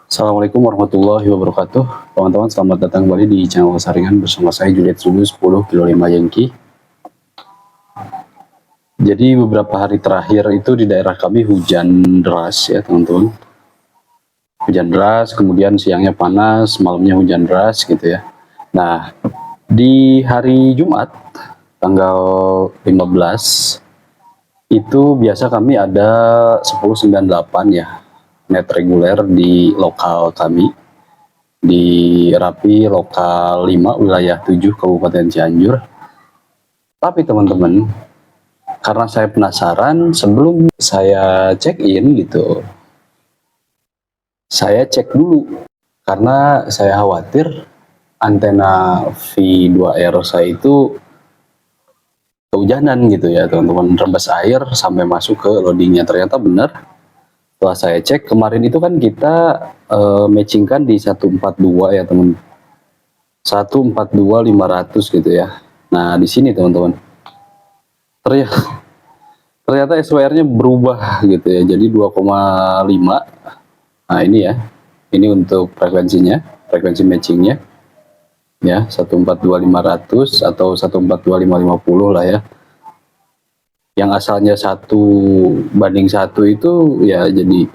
Assalamualaikum warahmatullahi wabarakatuh. Teman-teman, selamat datang kembali di channel Saringan bersama saya Juliet Subuh 10 kilo 5 Yengki. Jadi beberapa hari terakhir itu di daerah kami hujan deras ya teman-teman. Hujan deras, kemudian siangnya panas, malamnya hujan deras gitu ya. Nah, di hari Jumat tanggal 15 itu biasa kami ada 1098 ya, net reguler di lokal kami di Rapi Lokal 5 wilayah 7 Kabupaten Cianjur. Tapi teman-teman, karena saya penasaran, sebelum saya check in gitu, saya cek dulu karena saya khawatir antena V2R saya itu kehujanan gitu ya teman-teman, rembes air sampai masuk ke loadingnya. Ternyata benar, setelah saya cek kemarin itu kan kita matchingkan di 142 ya teman, 142.500 gitu ya. Nah di sini teman-teman, ternyata SWR-nya berubah gitu ya, jadi 2,5. Nah ini ya, ini untuk frekuensinya, frekuensi matchingnya ya, 142.500 atau 142.550 lah ya. Yang asalnya 1:1 itu ya jadi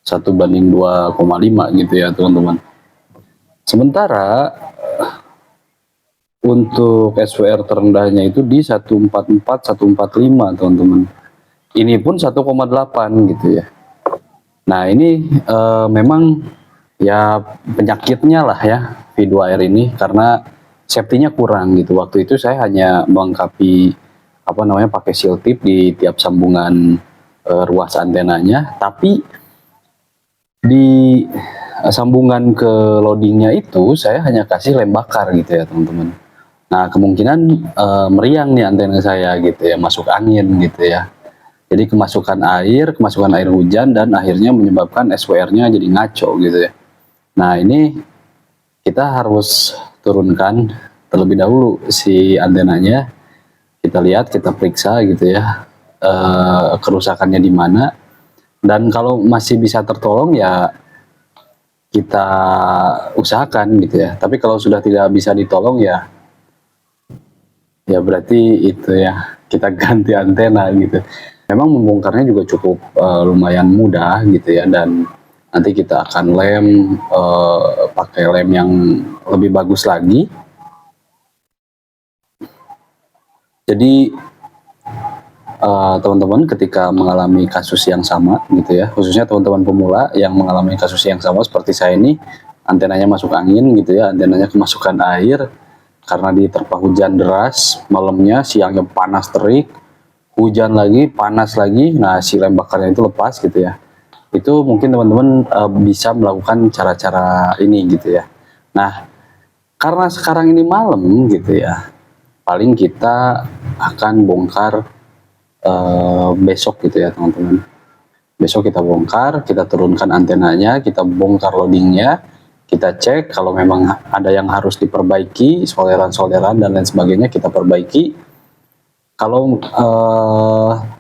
1:2,5 gitu ya teman-teman. Sementara untuk SWR terendahnya itu di 144, 145 teman-teman. Ini pun 1,8 gitu ya. Nah ini memang ya penyakitnya lah ya V2R ini, karena safety-nya kurang gitu. Waktu itu saya hanya melengkapi apa namanya pakai seal tip di tiap sambungan ruas antenanya, tapi di sambungan ke loadingnya itu saya hanya kasih lem bakar gitu ya teman-teman. Nah kemungkinan meriang nih antena saya gitu ya, masuk angin gitu ya. Jadi kemasukan air hujan dan akhirnya menyebabkan SWR-nya jadi ngaco gitu ya. Nah ini kita harus turunkan terlebih dahulu si antenanya. Kita lihat, kita periksa gitu ya, kerusakannya di mana. Dan kalau masih bisa tertolong ya kita usahakan gitu ya. Tapi kalau sudah tidak bisa ditolong ya berarti itu ya kita ganti antena gitu. Memang membongkarnya juga cukup lumayan mudah gitu ya, dan nanti kita akan lem pakai lem yang lebih bagus lagi. Jadi teman-teman ketika mengalami kasus yang sama gitu ya, khususnya teman-teman pemula yang mengalami kasus yang sama seperti saya ini, antenanya masuk angin gitu ya, antenanya kemasukan air karena diterpa hujan deras, malamnya siangnya panas terik, hujan lagi, panas lagi, nah si lem bakarnya itu lepas gitu ya. Itu mungkin teman-teman bisa melakukan cara-cara ini gitu ya. Nah, karena sekarang ini malam gitu ya, paling kita akan bongkar besok gitu ya teman-teman. Besok kita bongkar, kita turunkan antenanya, kita bongkar loadingnya, kita cek kalau memang ada yang harus diperbaiki, solderan-solderan dan lain sebagainya kita perbaiki. Kalau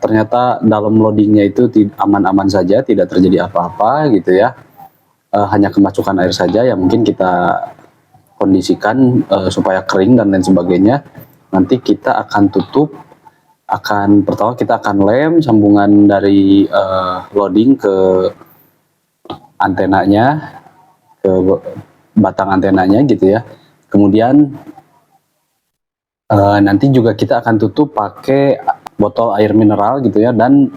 ternyata dalam loadingnya itu aman-aman saja, tidak terjadi apa-apa gitu ya, hanya kemasukan air saja, ya mungkin kita kondisikan supaya kering dan lain sebagainya. Nanti kita akan tutup, pertama kita akan lem sambungan dari loading ke antenanya, ke batang antenanya gitu ya. Kemudian nanti juga kita akan tutup pakai botol air mineral gitu ya, dan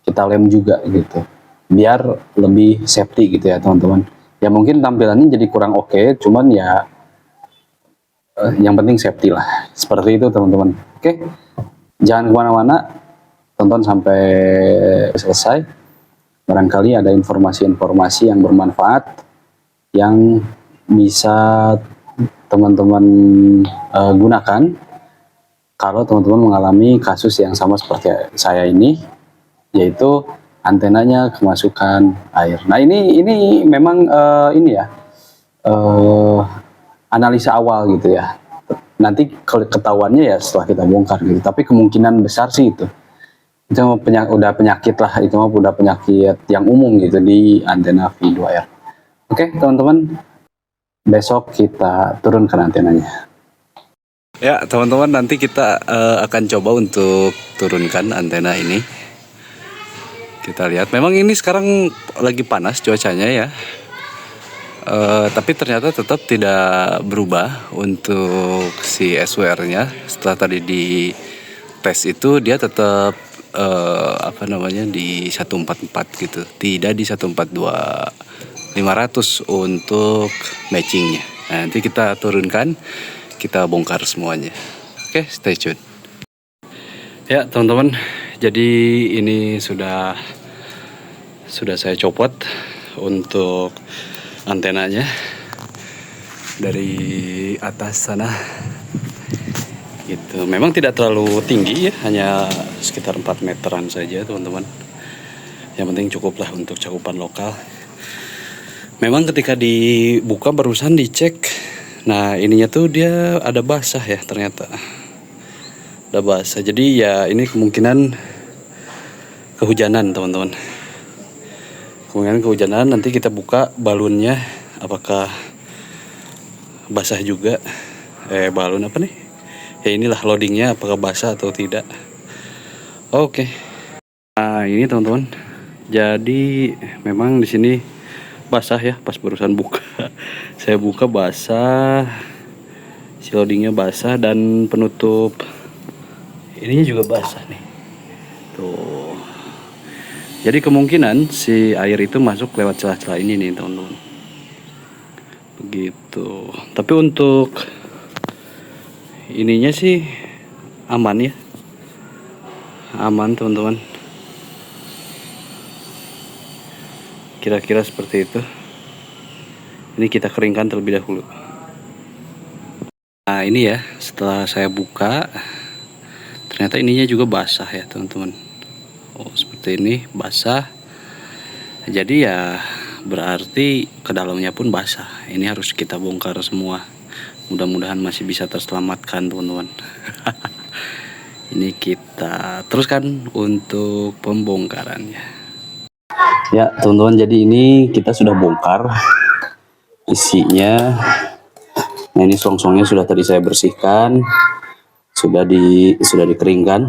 kita lem juga gitu, biar lebih safety gitu ya teman-teman. Ya mungkin tampilannya jadi kurang oke, cuman ya yang penting safety lah, seperti itu teman-teman. Oke, jangan kemana-mana, tonton sampai selesai. Barangkali ada informasi-informasi yang bermanfaat yang bisa teman-teman gunakan kalau teman-teman mengalami kasus yang sama seperti saya ini, yaitu antenanya kemasukan air. Nah ini memang ini ya analisa awal gitu ya. Nanti kalau ketahuannya ya setelah kita bongkar gitu. Tapi kemungkinan besar sih itu udah penyakit lah, itu mah udah penyakit yang umum gitu di antena V2R. Oke, teman-teman, besok kita turunkan antenanya. Ya, teman-teman, nanti kita akan coba untuk turunkan antena ini. Kita lihat, memang ini sekarang lagi panas cuacanya ya. Tapi ternyata tetap tidak berubah untuk si SWR-nya. Setelah tadi di tes itu dia tetap di 144 gitu, tidak di 142.500 untuk matchingnya. Nah, nanti kita turunkan, kita bongkar semuanya. Oke, stay tune. Ya teman-teman, jadi ini sudah saya copot untuk antenanya dari atas sana gitu. Memang tidak terlalu tinggi ya, hanya sekitar 4 meteran saja teman-teman. Yang penting cukuplah untuk cakupan lokal. Memang ketika dibuka barusan dicek, nah ininya tuh dia ada basah ya, ternyata ada basah. Jadi ya ini kemungkinan kehujanan teman-teman. Kemungkinan kehujanan, nanti kita buka balonnya apakah basah juga. Balon apa nih? Ya inilah loadingnya apakah basah atau tidak. Oke. Nah ini teman-teman. Jadi memang di sini basah ya, pas barusan buka. Saya buka basah. Si loadingnya basah dan penutup ininya juga basah nih. Tuh. Jadi kemungkinan si air itu masuk lewat celah-celah ini nih teman-teman. Begitu. Tapi untuk ininya sih aman ya. Aman teman-teman. Kira-kira seperti itu. Ini kita keringkan terlebih dahulu. Nah ini ya, setelah saya buka, ternyata ininya juga basah ya teman-teman. Oh seperti ini, basah. Jadi ya berarti ke dalamnya pun basah. Ini harus kita bongkar semua. Mudah-mudahan masih bisa terselamatkan teman-teman. Ini kita teruskan untuk pembongkarannya. Ya teman-teman, jadi ini kita sudah bongkar isinya. Nah ini song-songnya sudah tadi saya bersihkan, sudah dikeringkan,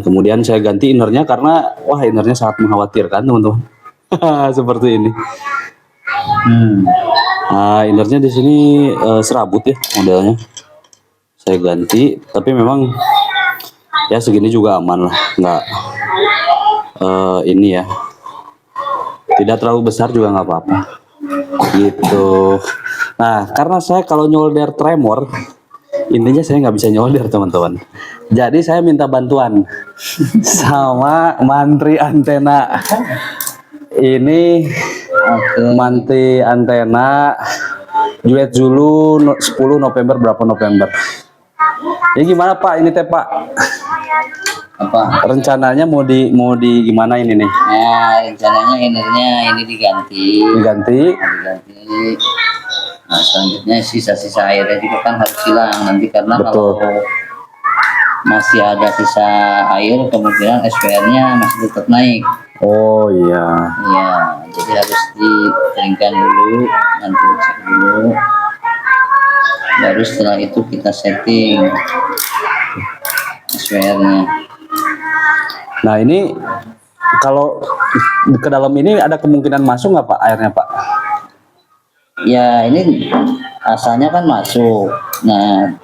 kemudian saya ganti innernya karena wah innernya sangat mengkhawatirkan teman-teman. Seperti ini. Nah innernya di sini serabut ya modelnya, saya ganti, tapi memang ya segini juga aman lah, nggak ini ya, tidak terlalu besar juga nggak apa-apa gitu. Nah karena saya kalau nyolder tremor, intinya saya nggak bisa nyolder teman-teman, jadi saya minta bantuan sama mantri antena ini. Mantri antena Juliet Zulu 10 November berapa November. Ini gimana Pak, ini teh Pak, apa rencananya mau di gimana ini nih? Nah, rencananya innernya ini diganti. Nah, selanjutnya sisa-sisa airnya juga kan harus hilang nanti, karena betul, kalau masih ada sisa air kemungkinan SPR-nya masih tetap naik. Oh iya. Iya, jadi harus dikeringkan dulu, nanti cek dulu. Baru setelah itu kita setting SPR-nya. Nah ini kalau ke dalam ini ada kemungkinan masuk nggak Pak airnya Pak? Ya ini asalnya kan masuk. Nah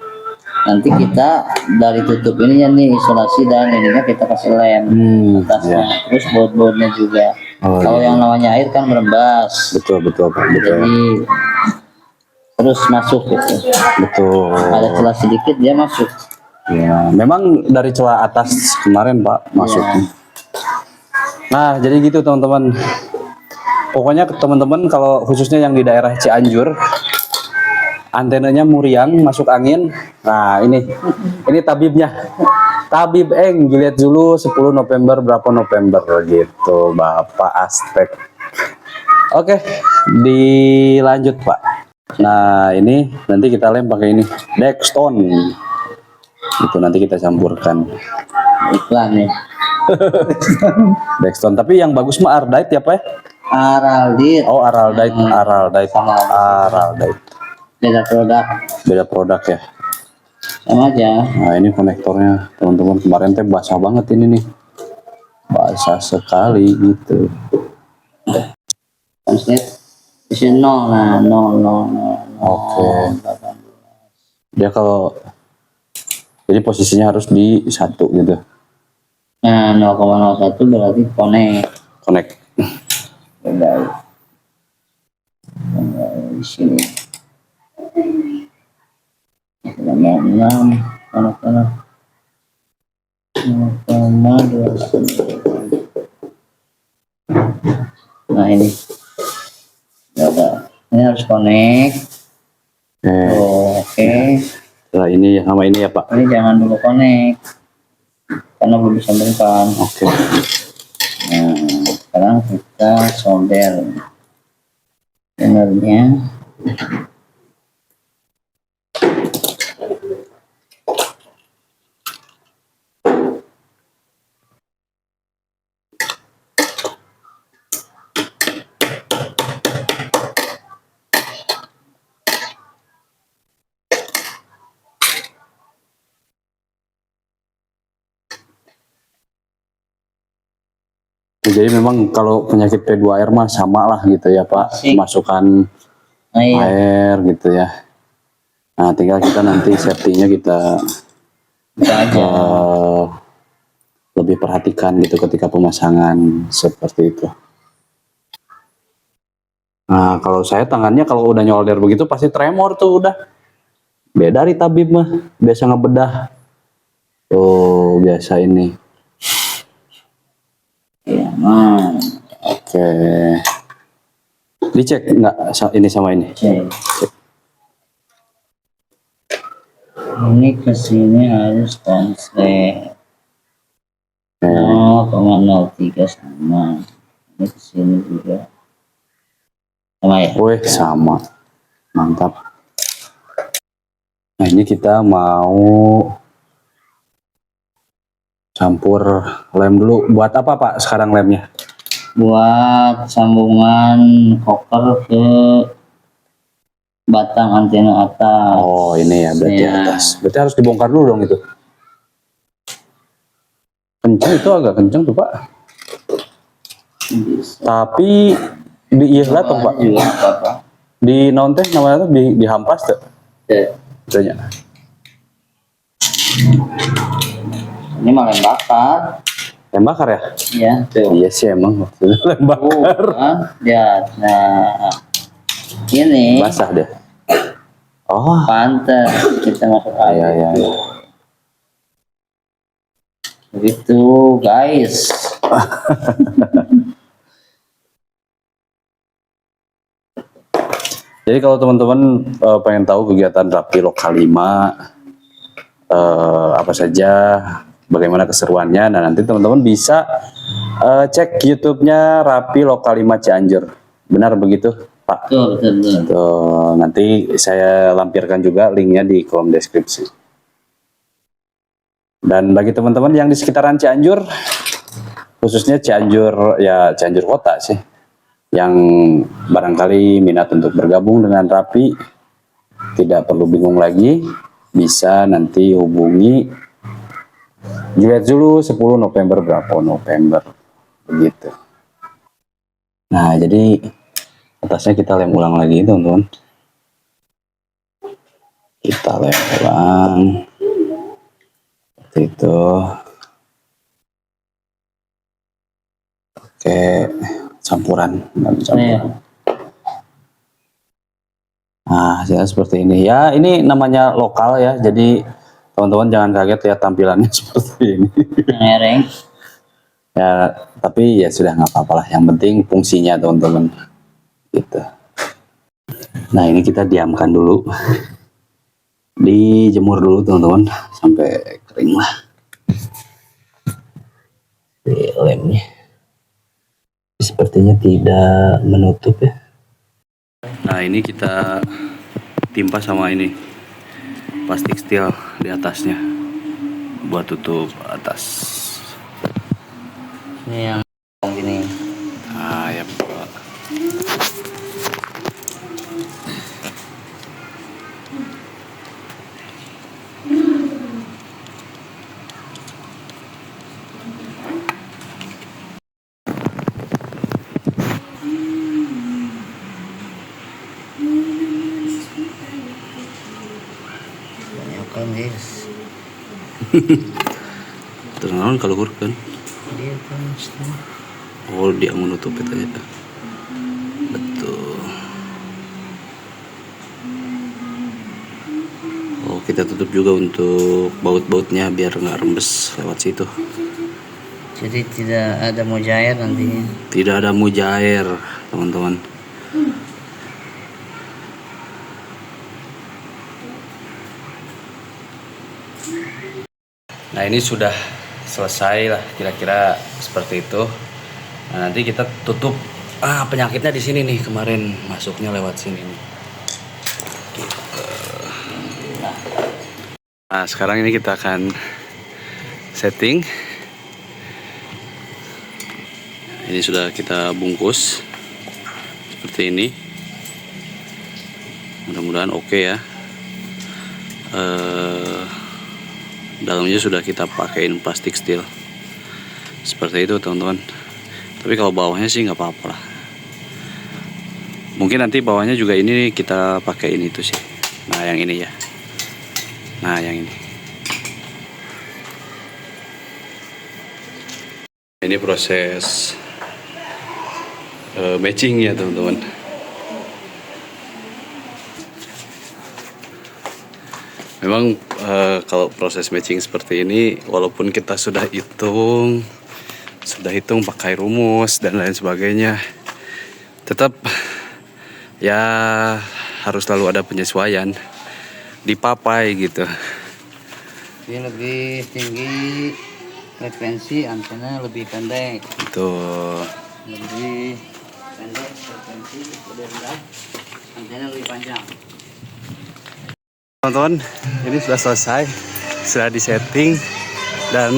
nanti kita dari tutup ininya nih isolasi, dan ininya kita kasih lem atasnya, ya. Terus baut-bautnya juga. Kalau yang namanya air kan merembas. Betul Pak. Jadi terus masuk gitu. Betul. Ada celah sedikit dia masuk. Ya, memang dari celah atas kemarin Pak masuk. Ya. Nah jadi gitu teman-teman. Pokoknya teman-teman kalau khususnya yang di daerah Cianjur, antenanya muriang, masuk angin. Nah ini tabibnya, Tabib Eng Juliet Zulu 10 November berapa November gitu Bapak Aztek. Oke, dilanjut Pak. Nah ini nanti kita lem pakai ini Dextone, itu nanti kita campurkan iklan ya. Dextone, tapi yang bagus mah Ardite ya Pak. Araldit. Oh, Araldite. Beda produk. Beda produk ya. Sama aja. Nah, ini konektornya, teman-teman. Kemarin teh basah banget ini nih. Basah sekali gitu. Konslet di sini nol, nah nol. Oke. Dia kalau jadi posisinya harus di 1 gitu. Nah 0,01 berarti Connect. beda di sini. 6 mana 0,2. Nah ini ada. Ini harus connect. Oke. Nah, ini sama ini ya, Pak. Ini jangan dulu connect karena belum bisa berikan. Oke. Nah, sekarang kita solder innernya. Jadi memang kalau penyakit P2R mah sama lah gitu ya, Pak. Asik. Masukkan Iya. air gitu ya. Nah, tinggal kita nanti safety-nya kita aja. Lebih perhatikan gitu ketika pemasangan seperti itu. Nah, kalau saya tangannya kalau udah nyolder begitu pasti tremor tuh udah. Beda di tabib mah, biasa ngebedah. Tuh, biasa ini. Iya, nah. Oke. Dicek enggak ini sama ini? Cek. Ini kesini harus konslet. 0,03 sama. Ini kesini juga. Sama ya? Wih, sama. Mantap. Nah, ini kita mau campur lem dulu. Buat apa, Pak, sekarang lemnya? Buat sambungan koker ke batang antena atas. Oh, ini ya berarti Ya. atas. Berarti harus dibongkar dulu dong itu. Kenceng itu agak kenceng tuh, Pak. Bisa. Tapi di ikhlas tuh, Pak. Juga apa-apa. Di non teh namanya tuh di hampas tuh. Ya. Betulnya. Ini malah lem bakar. Lem bakar ya? Iya, tuh. Iya sih emang maksudnya lem bakar. Kan? Ya, nah. Ini Basah deh. Oh, pantas kita masuk iya, air. iya. Begitu, guys. Jadi kalau teman-teman pengen tahu kegiatan Rapi Lokal 5 apa saja, bagaimana keseruannya, nah nanti teman-teman bisa cek YouTube-nya Rapi Lokal 5 Cianjur. Benar begitu, Pak? Betul. Tuh, nanti saya lampirkan juga linknya di kolom deskripsi. Dan bagi teman-teman yang di sekitaran Cianjur, khususnya Cianjur ya Cianjur kota sih, yang barangkali minat untuk bergabung dengan Rapi, tidak perlu bingung lagi, bisa nanti hubungi dilihat dulu 10 November berapa November begitu. Nah, jadi atasnya kita lem ulang lagi teman-teman, kita lem ulang seperti itu. Oke, campuran. Nah, ya seperti ini ya, ini namanya lokal ya, jadi teman-teman jangan kaget ya tampilannya seperti ini. Ngereng. Ya, tapi ya sudah nggak apa-apa lah, yang penting fungsinya teman-teman gitu. Nah, ini kita diamkan dulu, dijemur dulu teman-teman sampai kering lah di lemnya. Sepertinya tidak menutup ya. Nah, ini kita timpa sama ini plastik steel di atasnya buat tutup atas. Ini yang gini. Ah, ya. Banyakan guys. Terus kalau kan Dia kan setengah. oh dia menutup itu ya. Betul. Oh kita tutup juga untuk baut-bautnya biar nggak rembes lewat situ. Jadi tidak ada mujair nantinya. Tidak ada mujair teman-teman. Nah ini sudah selesai lah kira-kira seperti itu. Nah, nanti kita tutup. Penyakitnya di sini nih, kemarin masuknya lewat sini nih. Gitu. Nah sekarang ini kita akan setting. Ini sudah kita bungkus seperti ini. Mudah-mudahan oke ya. Dalamnya sudah kita pakaiin plastik steel seperti itu teman-teman. Tapi kalau bawahnya sih nggak apa-apa lah. Mungkin nanti bawahnya juga ini kita pakaiin itu sih. Nah yang ini ya. Nah yang ini. Ini proses matching ya teman-teman. Memang kalau proses matching seperti ini, walaupun kita sudah hitung pakai rumus dan lain sebagainya, tetap ya harus selalu ada penyesuaian di papai gitu. Dia lebih tinggi frekuensi, antena lebih pendek. Tuh. Lebih pendek frekuensi, lebih rendah, antena lebih panjang. Teman-teman, ini sudah selesai, sudah disetting dan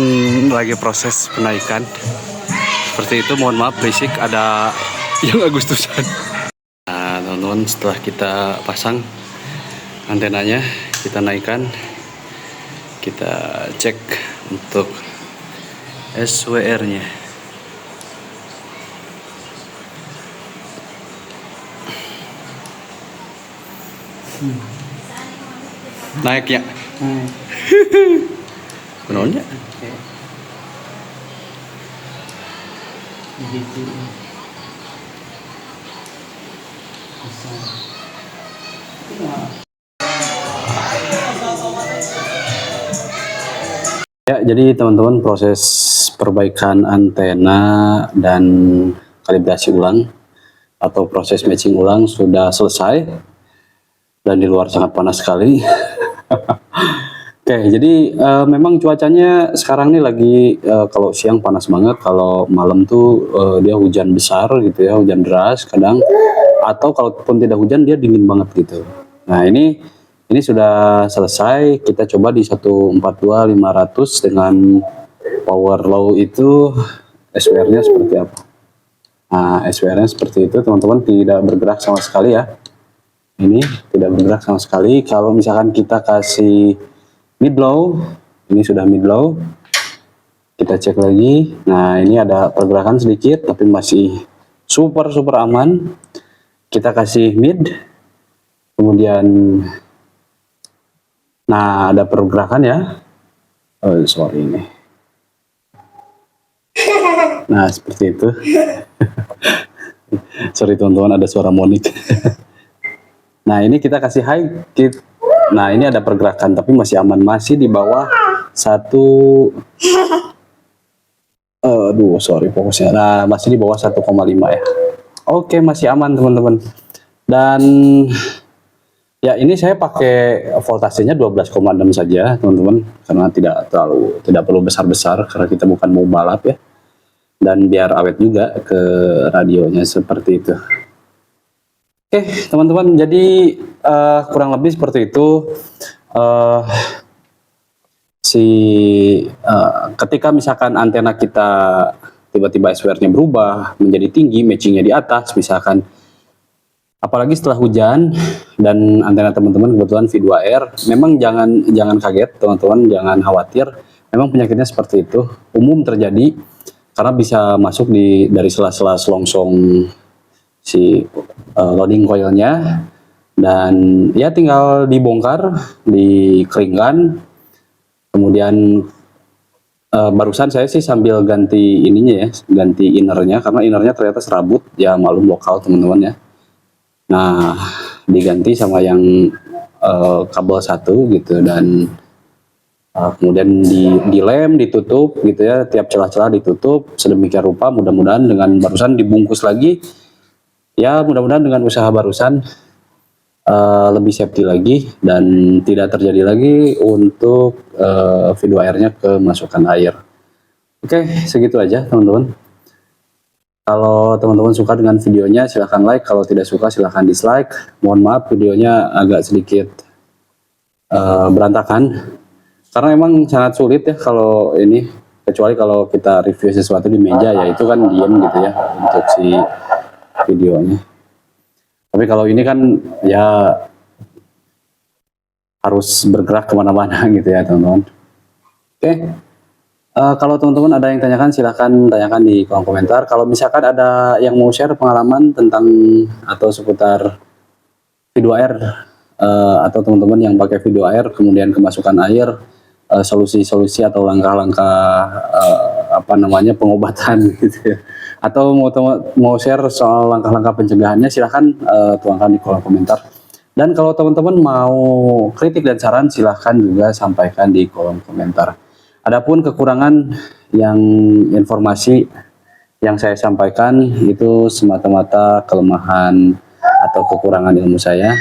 lagi proses penaikan. Seperti itu, mohon maaf berisik ada yang Agustusan. Nah, teman-teman, setelah kita pasang antenanya, kita naikkan, kita cek untuk SWR-nya. Naik ya? Kenalnya? Ya, jadi teman-teman proses perbaikan antena dan kalibrasi ulang atau proses matching ulang sudah selesai dan di luar sangat panas sekali. Oke, jadi memang cuacanya sekarang nih lagi kalau siang panas banget, kalau malam tuh dia hujan besar gitu ya, hujan deras kadang, atau kalaupun tidak hujan dia dingin banget gitu. Nah ini sudah selesai, kita coba di 142.500 dengan power low itu SWR-nya seperti apa. Nah SWR-nya seperti itu teman-teman, tidak bergerak sama sekali ya. Ini tidak bergerak sama sekali. Kalau misalkan kita kasih mid low, ini sudah mid low, kita cek lagi. Nah ini ada pergerakan sedikit tapi masih super aman. Kita kasih mid, kemudian nah ada pergerakan ya. Oh sorry ini. Nah seperti itu. Sorry teman-teman, ada suara monik. Nah ini kita kasih high. Nah ini ada pergerakan tapi masih aman, masih di bawah satu. Aduh sorry fokusnya. Nah masih di bawah 1,5 ya. Oke masih aman teman-teman. Dan ya ini saya pakai voltasenya 12,6 saja teman-teman, karena tidak perlu besar-besar karena kita bukan mau balap ya. Dan biar awet juga ke radionya seperti itu. Oke teman-teman, jadi kurang lebih seperti itu. Ketika misalkan antena kita tiba-tiba SWR-nya berubah menjadi tinggi, matchingnya di atas misalkan. Apalagi setelah hujan dan antena teman-teman kebetulan V2R, memang jangan kaget teman-teman, jangan khawatir. Memang penyakitnya seperti itu, umum terjadi karena bisa masuk dari sela-sela selongsong si loading coilnya, dan ya tinggal dibongkar, dikeringkan. Kemudian barusan saya sih sambil ganti ininya ya, ganti innernya karena innernya ternyata serabut ya, maklum lokal teman-teman ya. Nah, diganti sama yang kabel satu gitu, dan kemudian dilem, ditutup gitu ya, tiap celah-celah ditutup sedemikian rupa. Mudah-mudahan dengan barusan dibungkus lagi ya, mudah-mudahan dengan usaha barusan lebih safety lagi dan tidak terjadi lagi untuk V2R-nya kemasukan air. Oke, segitu aja teman-teman. Kalau teman-teman suka dengan videonya silahkan like, kalau tidak suka silahkan dislike. Mohon maaf videonya agak sedikit berantakan karena emang sangat sulit ya kalau ini, kecuali kalau kita review sesuatu di meja ya itu kan diem gitu ya untuk si videonya. Tapi kalau ini kan ya harus bergerak kemana-mana gitu ya teman-teman. Oke, kalau teman-teman ada yang tanyakan silahkan tanyakan di kolom komentar. Kalau misalkan ada yang mau share pengalaman tentang atau seputar V2R atau teman-teman yang pakai V2R kemudian kemasukan air, solusi-solusi atau langkah-langkah apa namanya pengobatan gitu ya, atau mau share soal langkah-langkah pencegahannya, silahkan tuangkan di kolom komentar. Dan kalau teman-teman mau kritik dan saran silahkan juga sampaikan di kolom komentar. Adapun kekurangan yang informasi yang saya sampaikan itu semata-mata kelemahan atau kekurangan ilmu saya.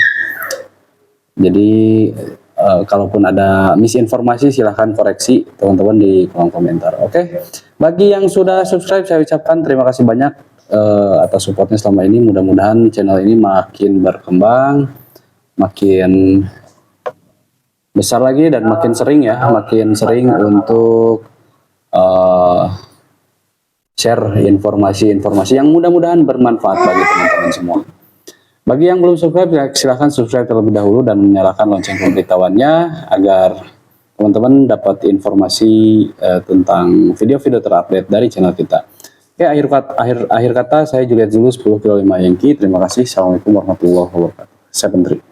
Jadi kalaupun ada misinformasi silahkan koreksi teman-teman di kolom komentar. Oke, bagi yang sudah subscribe saya ucapkan terima kasih banyak atas supportnya selama ini. Mudah-mudahan channel ini makin berkembang, makin besar lagi dan makin sering ya, makin sering untuk share informasi-informasi yang mudah-mudahan bermanfaat bagi teman-teman semua. Bagi yang belum subscribe, silahkan subscribe terlebih dahulu dan menyalakan lonceng pemberitahuannya agar teman-teman dapat informasi tentang video-video terupdate dari channel kita. Oke, akhir kata saya Juliet Zulus 10 kilo 5 Yankee. Terima kasih. Assalamualaikum warahmatullahi wabarakatuh. 7-3.